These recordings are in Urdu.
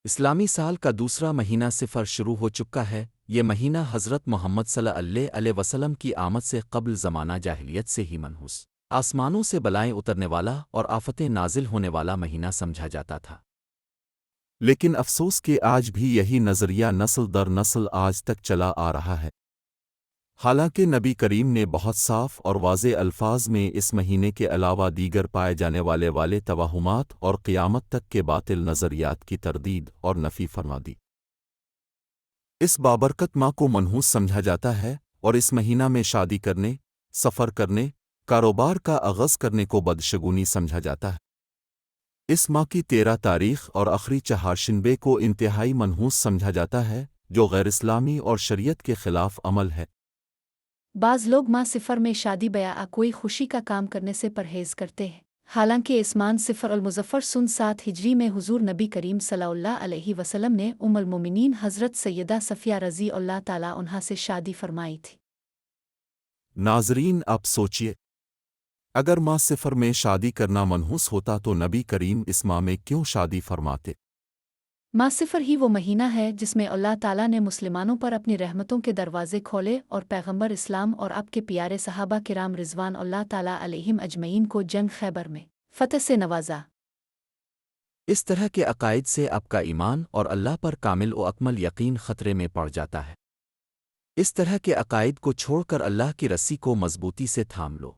اسلامی سال کا دوسرا مہینہ صفر شروع ہو چکا ہے۔ یہ مہینہ حضرت محمد صلی اللہ علیہ وسلم کی آمد سے قبل زمانہ جاہلیت سے ہی منحوس آسمانوں سے بلائیں اترنے والا اور آفتیں نازل ہونے والا مہینہ سمجھا جاتا تھا۔ لیکن افسوس کہ آج بھی یہی نظریہ نسل در نسل آج تک چلا آ رہا ہے۔ حالانکہ نبی کریم نے بہت صاف اور واضح الفاظ میں اس مہینے کے علاوہ دیگر پائے جانے والے توہمات اور قیامت تک کے باطل نظریات کی تردید اور نفی فرما دی۔ اس بابرکت ماہ کو منحوس سمجھا جاتا ہے اور اس مہینہ میں شادی کرنے، سفر کرنے، کاروبار کا آغاز کرنے کو بدشگونی سمجھا جاتا ہے۔ اس ماہ کی 13 تاریخ اور آخری چہارشنبے کو انتہائی منحوس سمجھا جاتا ہے، جو غیر اسلامی اور شریعت کے خلاف عمل ہے۔ بعض لوگ ماہ صفر میں شادی بیاہ کوئی خوشی کا کام کرنے سے پرہیز کرتے ہیں، حالانکہ اسمان صفر المظفر سن 7 ہجری میں حضور نبی کریم صلی اللہ علیہ وسلم نے ام المومنین حضرت سیدہ صفیہ رضی اللہ تعالی عنہا سے شادی فرمائی تھی۔ ناظرین، آپ سوچئے، اگر ماہ صفر میں شادی کرنا منحوس ہوتا تو نبی کریم اس ماہ میں کیوں شادی فرماتے؟ ماہ صفر ہی وہ مہینہ ہے جس میں اللہ تعالیٰ نے مسلمانوں پر اپنی رحمتوں کے دروازے کھولے اور پیغمبر اسلام اور آپ کے پیارے صحابہ کرام رضوان اللہ تعالیٰ علیہم اجمعین کو جنگ خیبر میں فتح سے نوازا۔ اس طرح کے عقائد سے آپ کا ایمان اور اللہ پر کامل و اکمل یقین خطرے میں پڑ جاتا ہے۔ اس طرح کے عقائد کو چھوڑ کر اللہ کی رسی کو مضبوطی سے تھام لو۔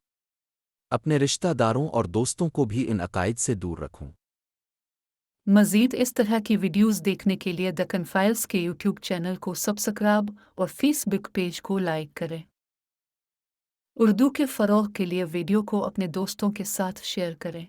اپنے رشتہ داروں اور دوستوں کو بھی ان عقائد سے دور رکھوں۔ مزید اس طرح کی ویڈیوز دیکھنے کے لیے دکن فائلز کے یوٹیوب چینل کو سبسکرائب اور فیس بک پیج کو لائک کریں۔ اردو کے فروغ کے لیے ویڈیو کو اپنے دوستوں کے ساتھ شیئر کریں۔